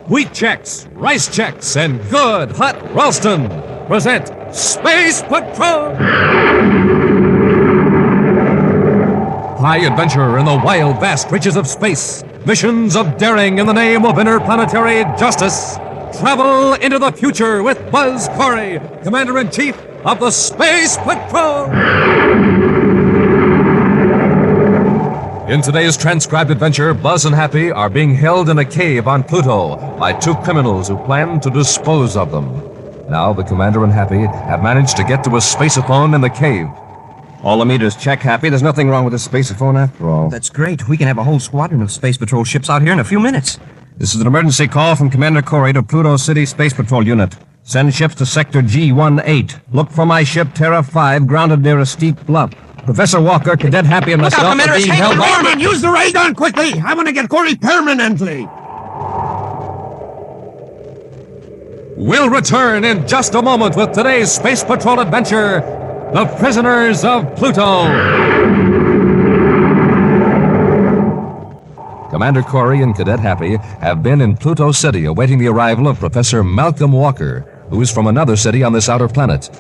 Wheat Chex, Rice Chex, and good hot Ralston present Space Patrol! High adventure in the wild, vast reaches of space. Missions of daring in the name of interplanetary justice. Travel into the future with Buzz Corry, Commander-in-Chief of the Space Patrol! In today's transcribed adventure, Buzz and Happy are being held in a cave on Pluto by two criminals who plan to dispose of them. Now the Commander and Happy have managed to get to a spaceophone in the cave. All the meters check, Happy. There's nothing wrong with the spaceophone after all. That's great. We can have a whole squadron of Space Patrol ships out here in a few minutes. This is an emergency call from Commander Corry to Pluto City Space Patrol Unit. Send ships to Sector G18. Look for my ship, Terra 5, grounded near a steep bluff. Professor Walker, Cadet Happy, and myself are being held... Norman, use the ray gun quickly! I want to get Corry permanently! We'll return in just a moment with today's Space Patrol adventure, The Prisoners of Pluto. Commander Corry and Cadet Happy have been in Pluto City awaiting the arrival of Professor Malcolm Walker, who is from another city on this outer planet.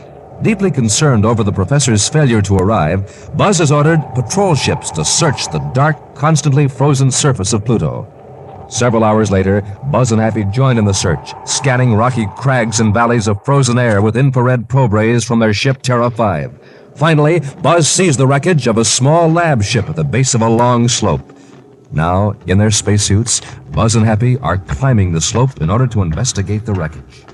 Deeply concerned over the professor's failure to arrive, Buzz has ordered patrol ships to search the dark, constantly frozen surface of Pluto. Several hours later, Buzz and Happy join in the search, scanning rocky crags and valleys of frozen air with infrared probe rays from their ship Terra 5. Finally, Buzz sees the wreckage of a small lab ship at the base of a long slope. Now, in their spacesuits, Buzz and Happy are climbing the slope in order to investigate the wreckage.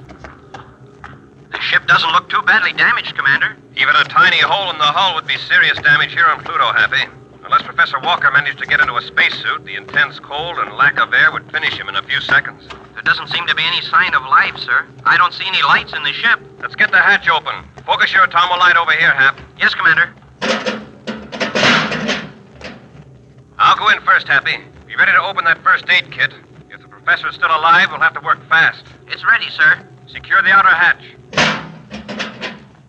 The ship doesn't look too badly damaged, Commander. Even a tiny hole in the hull would be serious damage here on Pluto, Happy. Unless Professor Walker managed to get into a spacesuit, the intense cold and lack of air would finish him in a few seconds. There doesn't seem to be any sign of life, sir. I don't see any lights in the ship. Let's get the hatch open. Focus your atomo light over here, Hap. Yes, Commander. I'll go in first, Happy. Be ready to open that first aid kit. If the professor's still alive, we'll have to work fast. It's ready, sir. Secure the outer hatch.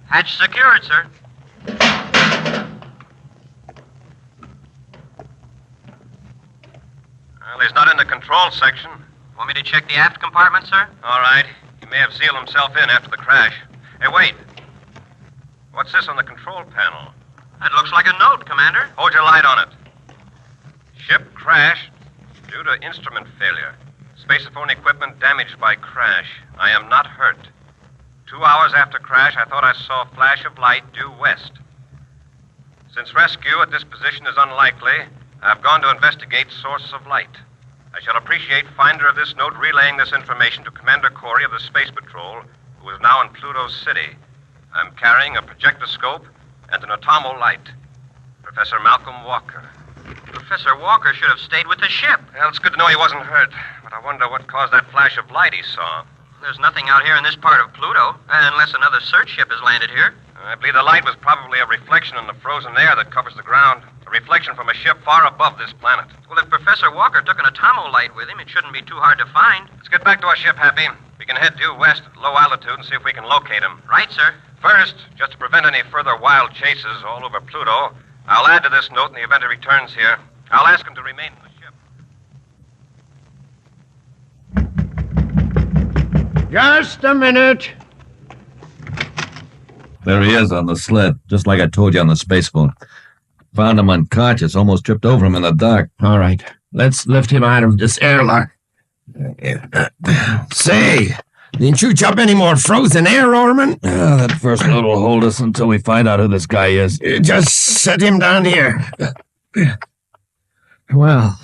Hatch secured, sir. Well, he's not in the control section. Want me to check the aft compartment, sir? All right. He may have sealed himself in after the crash. Hey, wait. What's this on the control panel? It looks like a note, Commander. Hold your light on it. Ship crashed due to instrument failure. Spaceophone equipment damaged by crash. I am not hurt. 2 hours after crash, I thought I saw a flash of light due west. Since rescue at this position is unlikely, I've gone to investigate source of light. I shall appreciate finder of this note relaying this information to Commander Corry of the Space Patrol, who is now in Pluto City. I'm carrying a projectoscope and an atomo light. Professor Malcolm Walker. Professor Walker should have stayed with the ship. Well, it's good to know he wasn't hurt, but I wonder what caused that flash of light he saw. There's nothing out here in this part of Pluto, unless another search ship has landed here. I believe the light was probably a reflection in the frozen air that covers the ground. A reflection from a ship far above this planet. Well, if Professor Walker took an atomo light with him, it shouldn't be too hard to find. Let's get back to our ship, Happy. We can head due west at low altitude and see if we can locate him. Right, sir. First, just to prevent any further wild chases all over Pluto, I'll add to this note in the event he returns here. I'll ask him to remain in the ship. Just a minute. There he is on the sled, just like I told you on the spacephone. Found him unconscious, almost tripped over him in the dark. All right, let's lift him out of this airlock. Say, didn't you jump any more frozen air, Orman? That first load will hold us until we find out who this guy is. Just set him down here. Well,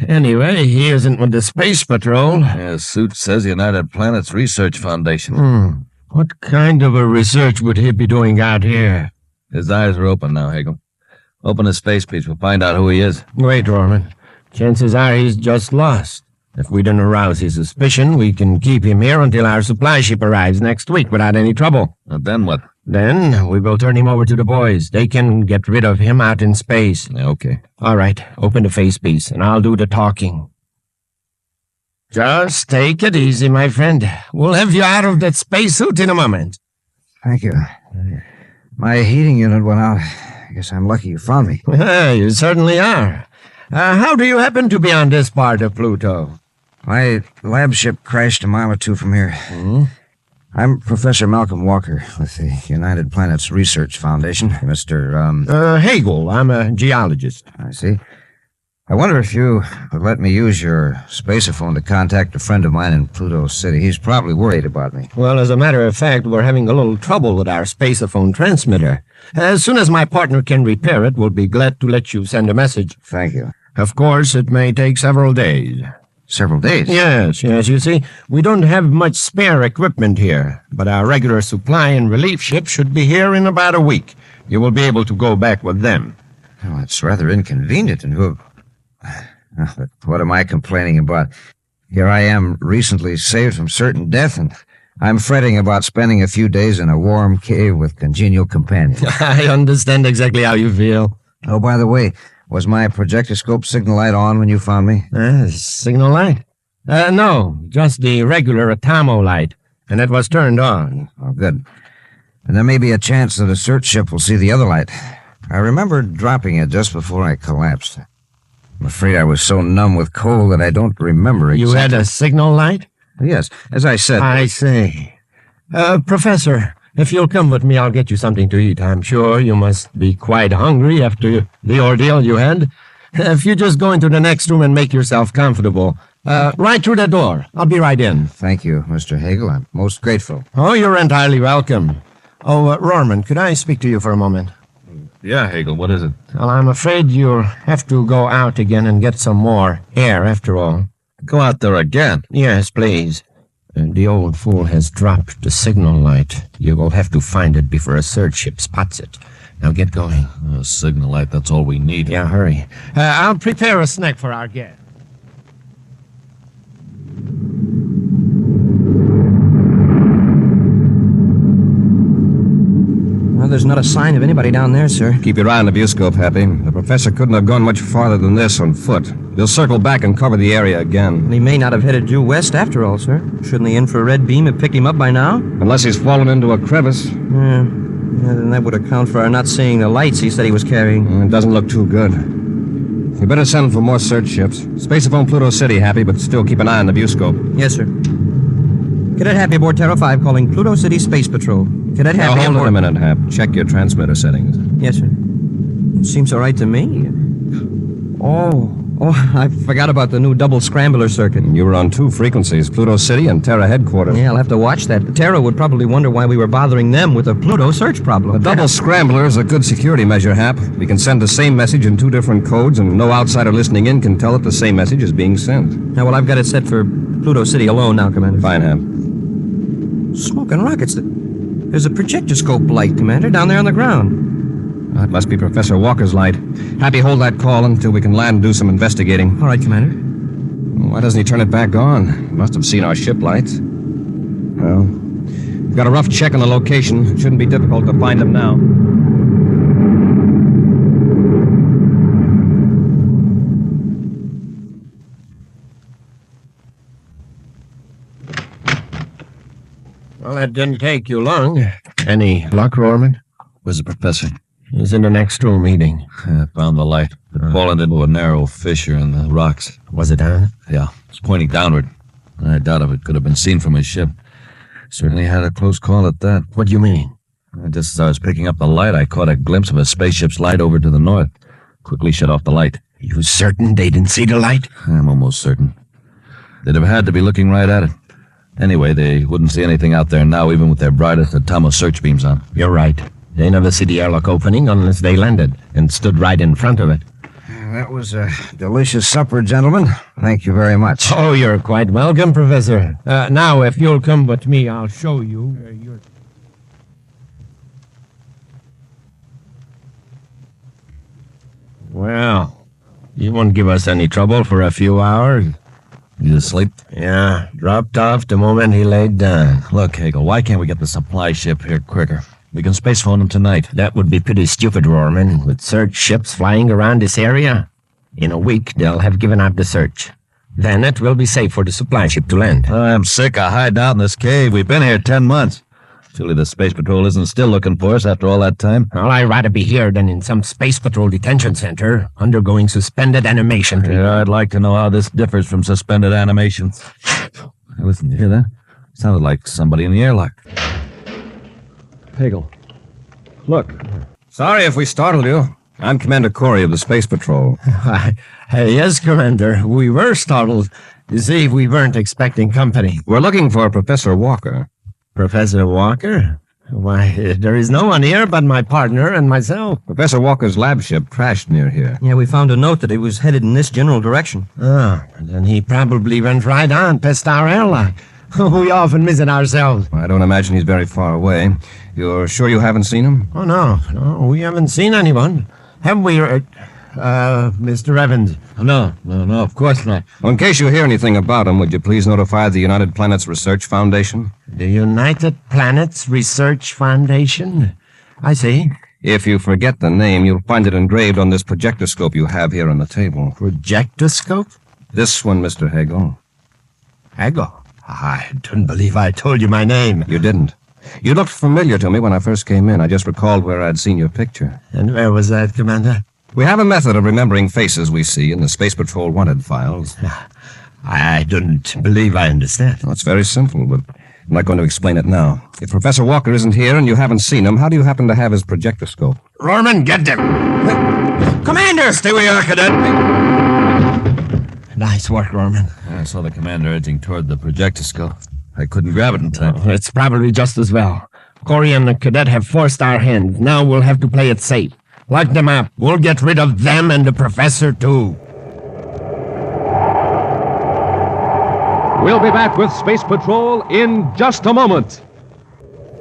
anyway, he isn't with the Space Patrol. His suit says United Planets Research Foundation. What kind of a research would he be doing out here? His eyes are open now, Hagel. Open his face piece. We'll find out who he is. Wait, Orman. Chances are he's just lost. If we don't arouse his suspicion, we can keep him here until our supply ship arrives next week without any trouble. Then what? Then we will turn him over to the boys. They can get rid of him out in space. Yeah, okay. All right, open the face piece, and I'll do the talking. Just take it easy, my friend. We'll have you out of that spacesuit in a moment. Thank you. My heating unit went out. I guess I'm lucky you found me. You certainly are. How do you happen to be on this part of Pluto? My lab ship crashed a mile or two from here. Hmm? I'm Professor Malcolm Walker with the United Planets Research Foundation. Mr. Hagel. I'm a geologist. I see. I wonder if you would let me use your spaceophone to contact a friend of mine in Pluto City. He's probably worried about me. Well, as a matter of fact, we're having a little trouble with our spaceophone transmitter. As soon as my partner can repair it, we'll be glad to let you send a message. Thank you. Of course, it may take several days. Several days? Yes, you see, we don't have much spare equipment here, but our regular supply and relief ship should be here in about a week. You will be able to go back with them. Oh, it's rather inconvenient and but what am I complaining about? Here I am, recently saved from certain death, and I'm fretting about spending a few days in a warm cave with congenial companions. I understand exactly how you feel. Oh, by the way, was my projectoscope signal light on when you found me? Signal light? No, just the regular Atomo light, and it was turned on. Oh, good. And there may be a chance that a search ship will see the other light. I remember dropping it just before I collapsed. I'm afraid I was so numb with cold that I don't remember exactly. You had a signal light? Yes, as I said. I see. Professor, if you'll come with me, I'll get you something to eat. I'm sure you must be quite hungry after the ordeal you had. If you just go into the next room and make yourself comfortable. Right through the door. I'll be right in. Thank you, Mr. Hagel. I'm most grateful. Oh, you're entirely welcome. Oh, Rorman, could I speak to you for a moment? Yeah, Hagel, what is it? Well, I'm afraid you'll have to go out again and get some more air, after all. Go out there again. Yes, please. The old fool has dropped the signal light. You will have to find it before a search ship spots it. Now get going. A signal light, that's all we need. Yeah, hurry. I'll prepare a snack for our guest. Well, there's not a sign of anybody down there, sir. Keep your eye on the viewscope, Happy. The professor couldn't have gone much farther than this on foot. He'll circle back and cover the area again. He may not have headed due west after all, sir. Shouldn't the infrared beam have picked him up by now? Unless he's fallen into a crevice. Yeah, then that would account for our not seeing the lights he said he was carrying. It doesn't look too good. We better send for more search ships. Spaceophone Pluto City, Happy, but still keep an eye on the viewscope. Yes, sir. Cadet Happy aboard Terra 5 calling Pluto City Space Patrol. Cadet Now, Happy hold aboard... it a minute, Hap. Check your transmitter settings. Yes, sir. Seems all right to me. Oh, I forgot about the new double scrambler circuit. You were on 2 frequencies, Pluto City and Terra headquarters. Yeah, I'll have to watch that. Terra would probably wonder why we were bothering them with a Pluto search problem. The double scrambler is a good security measure, Hap. We can send the same message in 2 different codes, and no outsider listening in can tell that the same message is being sent. Now, well, I've got it set for Pluto City alone now, Commander. Fine, Hap. Smoking rockets. There's a projectoscope light, Commander, down there on the ground. That must be Professor Walker's light. Happy, hold that call until we can land and do some investigating. All right, Commander. Why doesn't he turn it back on? He must have seen our ship lights. Well, we've got a rough check on the location. It shouldn't be difficult to find him now. Well, that didn't take you long. Any luck, Rorman? Where's the professor? He's in the next room eating. I found the light. It had fallen into a narrow fissure in the rocks. Was it on? Yeah, it's pointing downward. I doubt if it could have been seen from his ship. Certainly had a close call at that. What do you mean? Just as I was picking up the light, I caught a glimpse of a spaceship's light over to the north. Quickly shut off the light. You certain they didn't see the light? I'm almost certain. They'd have had to be looking right at it. Anyway, they wouldn't see anything out there now, even with their brightest Atomo search beams on. You're right. They never see the airlock opening unless they landed and stood right in front of it. That was a delicious supper, gentlemen. Thank you very much. Oh, you're quite welcome, Professor. Now, if you'll come with me, I'll show you your... Well, you won't give us any trouble for a few hours. You asleep? Yeah, dropped off the moment he laid down. Look, Hagel, why can't we get the supply ship here quicker? We can space phone him tonight. That would be pretty stupid, Rorman, with search ships flying around this area. In a week, they'll have given up the search. Then it will be safe for the supply ship to land. I'm sick of hiding out in this cave. We've been here 10 months. Surely the Space Patrol isn't still looking for us after all that time. Well, I'd rather be here than in some Space Patrol detention center, undergoing suspended animation treatment. Yeah, I'd like to know how this differs from suspended animation. Hey, listen, you hear that? Sounded like somebody in the airlock. Hagel. Look. Sorry if we startled you. I'm Commander Corry of the Space Patrol. Yes, Commander. We were startled. You see, we weren't expecting company. We're looking for Professor Walker. Professor Walker? Why, there is no one here but my partner and myself. Professor Walker's lab ship crashed near here. Yeah, we found a note that it was headed in this general direction. Ah, then he probably went right on past our airlock. We often miss it ourselves. I don't imagine he's very far away. You're sure you haven't seen him? Oh, no, we haven't seen anyone. Have we, Mr. Evans? No, of course not. Well, in case you hear anything about him, would you please notify the United Planets Research Foundation? The United Planets Research Foundation? I see. If you forget the name, you'll find it engraved on this projectoscope you have here on the table. Projectoscope? This one, Mr. Hagel. Hagel? I don't believe I told you my name. You didn't. You looked familiar to me when I first came in. I just recalled where I'd seen your picture. And where was that, Commander? We have a method of remembering faces we see in the Space Patrol wanted files. I don't believe I understand. Well, it's very simple, but I'm not going to explain it now. If Professor Walker isn't here and you haven't seen him, how do you happen to have his projectoscope? Rorman, get them! Commander! Stay where you are, Cadet! Nice work, Rorman. I saw the commander edging toward the projectoscope. I couldn't grab it in time. Oh, it's probably just as well. Corry and the cadet have forced our hand. Now we'll have to play it safe. Lock them up. We'll get rid of them and the professor, too. We'll be back with Space Patrol in just a moment.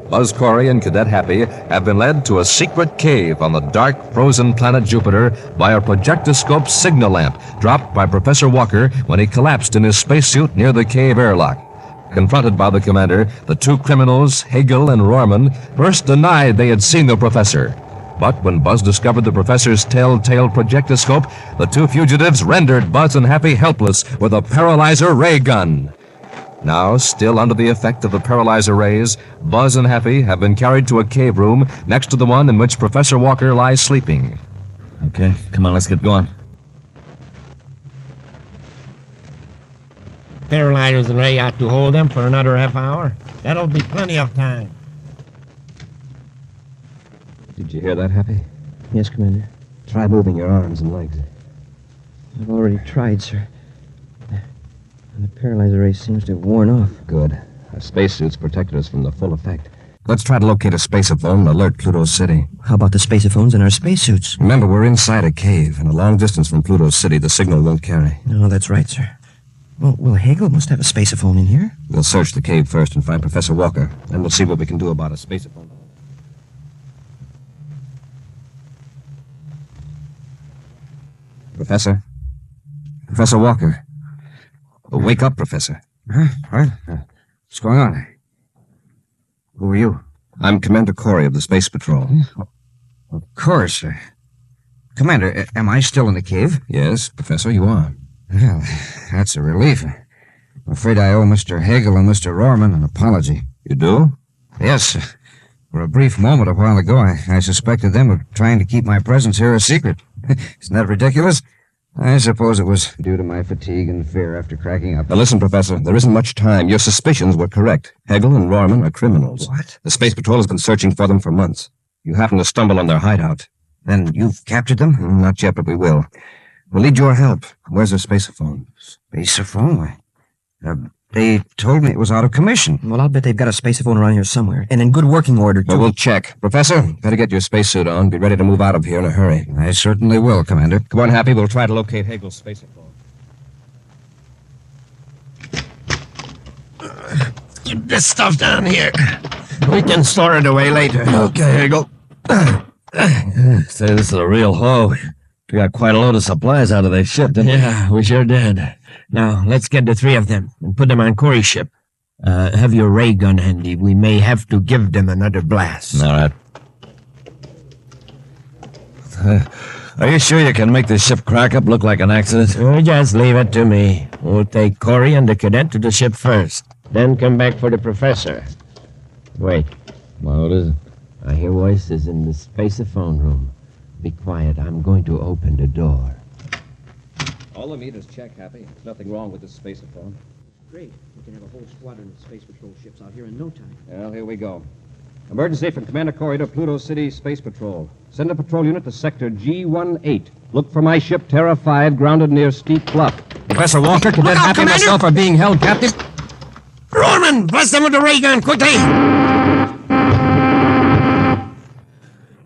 Buzz Corry and Cadet Happy have been led to a secret cave on the dark, frozen planet Jupiter by a projectoscope signal lamp dropped by Professor Walker when he collapsed in his spacesuit near the cave airlock. Confronted by the commander, the two criminals, Hagel and Rorman, first denied they had seen the professor. But when Buzz discovered the professor's telltale projectoscope, the two fugitives rendered Buzz and Happy helpless with a paralyzer ray gun. Now, still under the effect of the paralyzer rays, Buzz and Happy have been carried to a cave room next to the one in which Professor Walker lies sleeping. Okay, come on, let's get going. Paralyzer's ray ought to hold them for another half hour. That'll be plenty of time. Did you hear that, Happy? Yes, Commander. Try moving your arms and legs. I've already tried, sir. And the paralyzer ray seems to have worn off. Good. Our spacesuits protected us from the full effect. Let's try to locate a spaceophone and alert Pluto City. How about the spacephones in our spacesuits? Remember, we're inside a cave, and a long distance from Pluto City. The signal won't carry. No, that's right, sir. Well, Hagel must have a spaceophone in here. We'll search the cave first and find Professor Walker. Then we'll see what we can do about a spaceophone. Professor? Professor Walker? Wake up, Professor. Huh? What? What's going on? Who are you? I'm Commander Corry of the Space Patrol. Of course. Commander, am I still in the cave? Yes, Professor, you are. Well, that's a relief. I'm afraid I owe Mr. Hagel and Mr. Rorman an apology. You do? Yes. For a brief moment a while ago, I suspected them of trying to keep my presence here a secret. Isn't that ridiculous? I suppose it was due to my fatigue and fear after cracking up. Now listen, Professor, there isn't much time. Your suspicions were correct. Hagel and Rorman are criminals. What? The Space Patrol has been searching for them for months. You happen to stumble on their hideout. Then you've captured them? Not yet, but we will. We'll need your help. Where's their spaceophone? Spaceophone? They told me it was out of commission. Well, I'll bet they've got a spaceophone around here somewhere, and in good working order, too. Well, we'll check. Professor, better get your spacesuit on. Be ready to move out of here in a hurry. I certainly will, Commander. Come on, Happy. We'll try to locate Hagel's spaceophone. Keep this stuff down here. We can store it away later. Okay, Hagel. Say, this is a real haul. We got quite a load of supplies out of their ship, didn't we? Yeah, we sure did. Now, let's get the three of them and put them on Corry's ship. Have your ray gun handy. We may have to give them another blast. All right. Are you sure you can make this ship crack up look like an accident? Just leave it to me. We'll take Corry and the cadet to the ship first, then come back for the professor. Wait. Well, what is it? I hear voices in the spaceophone room. Be quiet. I'm going to open the door. All the meters check, Happy. There's nothing wrong with this spaceophone. Great. We can have a whole squadron of Space Patrol ships out here in no time. Well, here we go. Emergency from Commander Corry to Pluto City Space Patrol. Send a patrol unit to Sector G18. Look for my ship, Terra 5, grounded near Steep Bluff. Professor Walker, Cadet Happy, and myself are being held captive. Norman, blast them with the ray gun, quickly!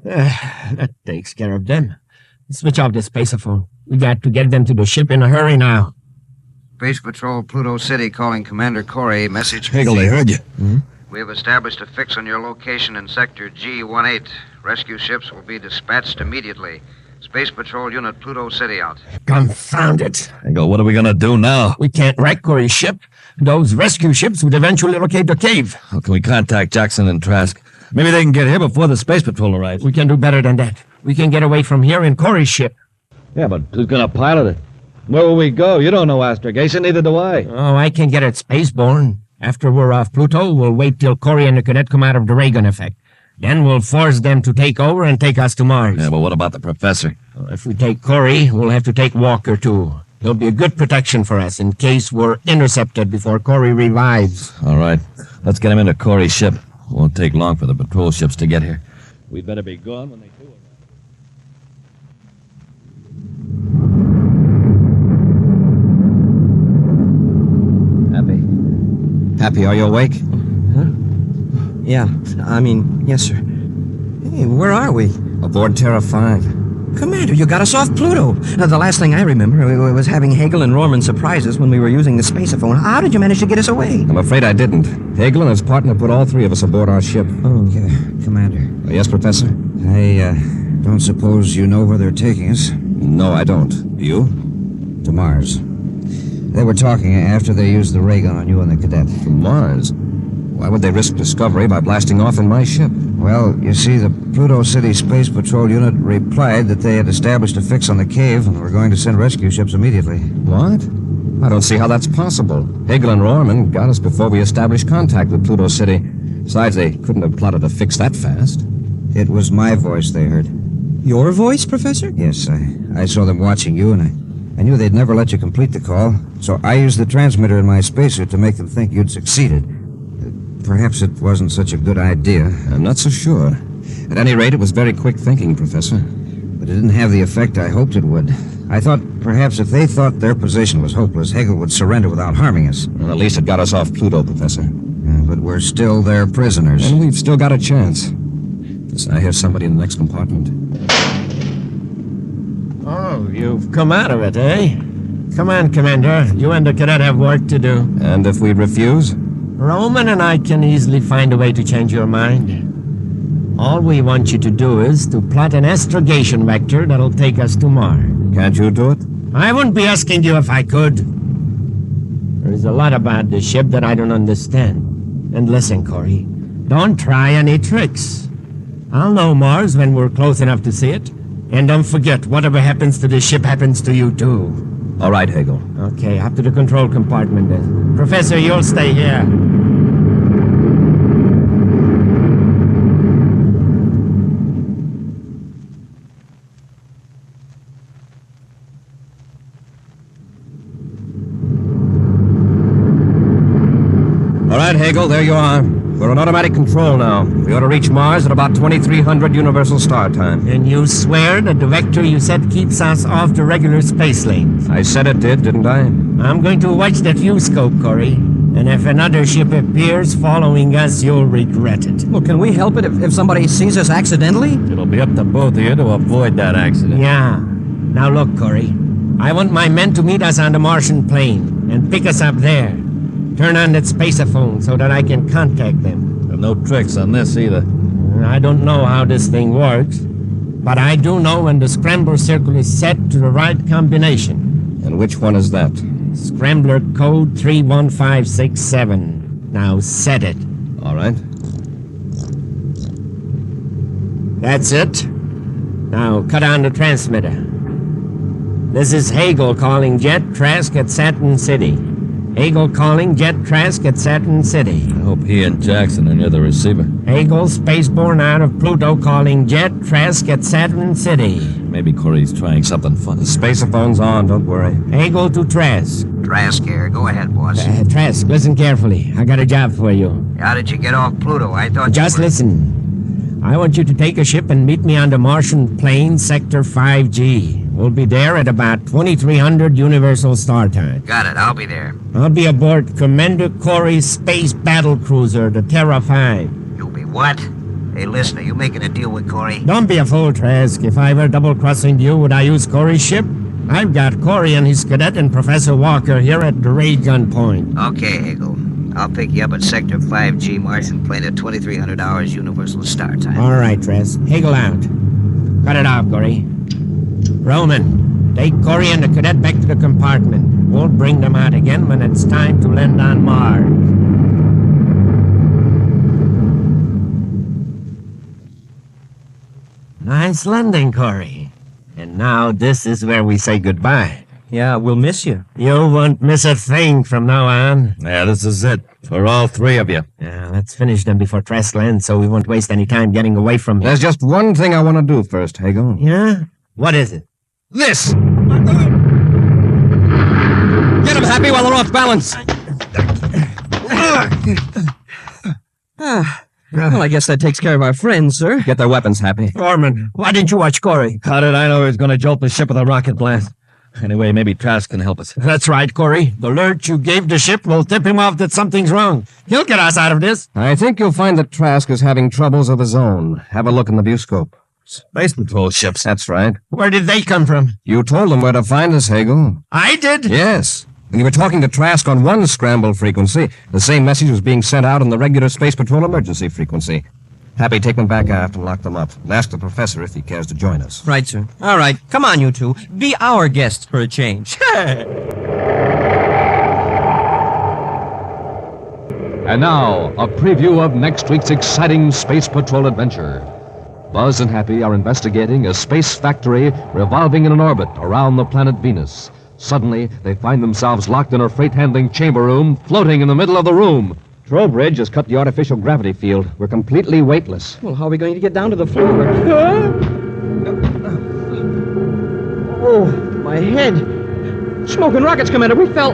That takes care of them. Switch off the spaceophone. We got to get them to the ship in a hurry now. Space Patrol, Pluto City, calling Commander Corry. Message. Hegel, they heard you. We have established a fix on your location in Sector G18. Rescue ships will be dispatched immediately. Space Patrol Unit, Pluto City out. Confound it. Hegel, what are we going to do now? We can't wreck Corey's ship. Those rescue ships would eventually locate the cave. How can we contact Jackson and Trask? Maybe they can get here before the Space Patrol arrives. We can do better than that. We can get away from here in Corey's ship. Yeah, but who's going to pilot it? Where will we go? You don't know astrogation, neither do I. Oh, I can get it spaceborne. After we're off Pluto, we'll wait till Corry and the cadet come out of the ray gun effect. Then we'll force them to take over and take us to Mars. Yeah, but what about the professor? If we take Corry, we'll have to take Walker, too. He'll be a good protection for us in case we're intercepted before Corry revives. All right. Let's get him into Corey's ship. Won't take long for the patrol ships to get here. We'd better be gone when they do it. Happy. Happy, are you awake? Yeah, yes, sir. Hey, where are we? Aboard Terra 5. Commander, you got us off Pluto. The last thing I remember was having Hegel and Rorman surprise us when we were using the spaceophone. How did you manage to get us away? I'm afraid I didn't. Hegel and his partner put all three of us aboard our ship. Oh, Commander. Yes, Professor? I don't suppose you know where they're taking us? No, I don't. Do you? To Mars. They were talking after they used the ray gun on you and the cadet. To Mars? Why would they risk discovery by blasting off in my ship? Well, you see, the Pluto City Space Patrol unit replied that they had established a fix on the cave and were going to send rescue ships immediately. What? I don't see how that's possible. Hegel and Rorman got us before we established contact with Pluto City. Besides, they couldn't have plotted a fix that fast. It was my voice they heard. Your voice, Professor? Yes, I saw them watching you, and I knew they'd never let you complete the call, so I used the transmitter in my spacesuit to make them think you'd succeeded. Perhaps it wasn't such a good idea. I'm not so sure. At any rate, it was very quick thinking, Professor. But it didn't have the effect I hoped it would. I thought perhaps if they thought their position was hopeless, Hegel would surrender without harming us. Well, at least it got us off Pluto, Professor. But we're still their prisoners. And we've still got a chance. Listen, I hear somebody in the next compartment. Oh, you've come out of it, eh? Come on, Commander. You and the cadet have work to do. And if we refuse? Roman and I can easily find a way to change your mind. All we want you to do is to plot an astrogation vector that'll take us to Mars. Can't you do it? I wouldn't be asking you if I could. There's a lot about the ship that I don't understand. And listen, Corry, don't try any tricks. I'll know Mars when we're close enough to see it. And don't forget, whatever happens to the ship happens to you, too. All right, Hegel. Okay, up to the control compartment then. Professor, you'll stay here. All right, Hegel, there you are. We're on automatic control now. We ought to reach Mars at about 2300 Universal Star Time. And you swear that the vector you set keeps us off the regular space lanes? I said it did, didn't I? I'm going to watch that view scope, Corry. And if another ship appears following us, you'll regret it. Well, can we help it if somebody sees us accidentally? It'll be up to both of you to avoid that accident. Yeah. Now look, Corry. I want my men to meet us on the Martian plane and pick us up there. Turn on that spaceophone so that I can contact them. There's no tricks on this either. I don't know how this thing works, but I do know when the scrambler circle is set to the right combination. And which one is that? Scrambler code 31567. Now set it. All right. That's it. Now cut on the transmitter. This is Hegel calling Jet Trask at Saturn City. Eagle calling jet Trask at Saturn City. I hope he and Jackson are near the receiver. Eagle spaceborne out of Pluto calling jet Trask at Saturn City. Maybe Corey's trying something funny. Spacephone's on, don't worry. Eagle to Trask. Trask here. Go ahead, boss. Trask, listen carefully. I got a job for you. How did you get off Pluto? I thought Just listen. I want you to take a ship and meet me on the Martian plane, Sector 5G. We'll be there at about 2300 Universal Star Time. Got it. I'll be there. I'll be aboard Commander Corry's space battle cruiser, the Terra 5. You'll be what? Hey, listen, are you making a deal with Corry? Don't be a fool, Trask. If I were double-crossing you, would I use Corry's ship? I've got Corry and his cadet and Professor Walker here at the ray gun point. Okay, Hagel. I'll pick you up at Sector 5G Martian plane at 2300 hours Universal Star Time. All right, Trask. Hagel out. Cut it off, Corry. Roman, take Corry and the cadet back to the compartment. We'll bring them out again when it's time to land on Mars. Nice landing, Corry. And now this is where we say goodbye. Yeah, we'll miss you. You won't miss a thing from now on. Yeah, this is it. For all three of you. Yeah, let's finish them before Trask lands so we won't waste any time getting away from here. There's just one thing I want to do first, Hagel. Yeah? What is it? This! Get him, Happy, while they're off balance. Well, I guess that takes care of our friends, sir. Get their weapons, Happy. Norman, why didn't you watch Corry? How did I know he was going to jolt the ship with a rocket blast? Anyway, maybe Trask can help us. That's right, Corry. The alert you gave the ship will tip him off that something's wrong. He'll get us out of this. I think you'll find that Trask is having troubles of his own. Have a look in the viewscope. Space Patrol ships. That's right. Where did they come from? You told them where to find us, Hagel. I did? Yes. When you were talking to Trask on one scramble frequency, the same message was being sent out on the regular Space Patrol emergency frequency. Happy, take them back aft and lock them up. And ask the professor if he cares to join us. Right, sir. All right, come on, you two. Be our guests for a change. And now, a preview of next week's exciting Space Patrol adventure. Buzz and Happy are investigating a space factory revolving in an orbit around the planet Venus. Suddenly, they find themselves locked in a freight-handling chamber room, floating in the middle of the room. Trowbridge has cut the artificial gravity field. We're completely weightless. Well, how are we going to get down to the floor? Oh, my head. Smoking rockets, Commander. We fell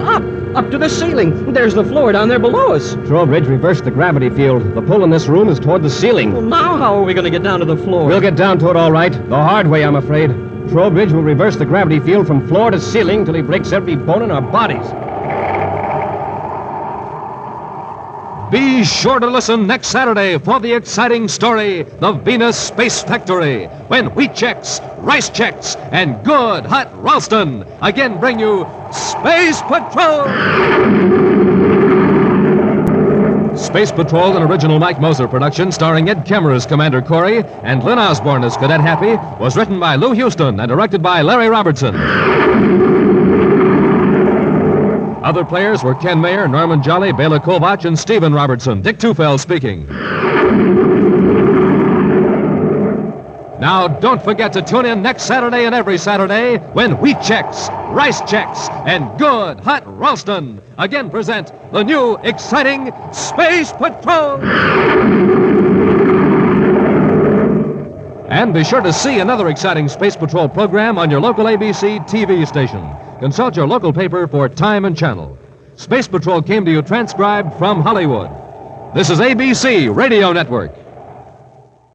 up to the ceiling. There's the floor down there below us. Trowbridge reversed the gravity field. The pull in this room is toward the ceiling. Well, now how are we going to get down to the floor? We'll get down to it all right. The hard way, I'm afraid. Trowbridge will reverse the gravity field from floor to ceiling till he breaks every bone in our bodies. Be sure to listen next Saturday for the exciting story, The Venus Space Factory, when wheat checks, rice checks, and good hot Ralston again bring you Space Patrol! Space Patrol, an original Mike Moser production starring Ed Kemmer as Commander Corry and Lynn Osborne as Cadet Happy, was written by Lou Houston and directed by Larry Robertson. Other players were Ken Mayer, Norman Jolly, Bela Kovach, and Stephen Robertson. Dick Tufeld speaking. Now, don't forget to tune in next Saturday and every Saturday when wheat checks, rice checks, and good hot Ralston again present the new exciting Space Patrol. And be sure to see another exciting Space Patrol program on your local ABC TV station. Consult your local paper for time and channel. Space Patrol came to you transcribed from Hollywood. This is ABC Radio Network.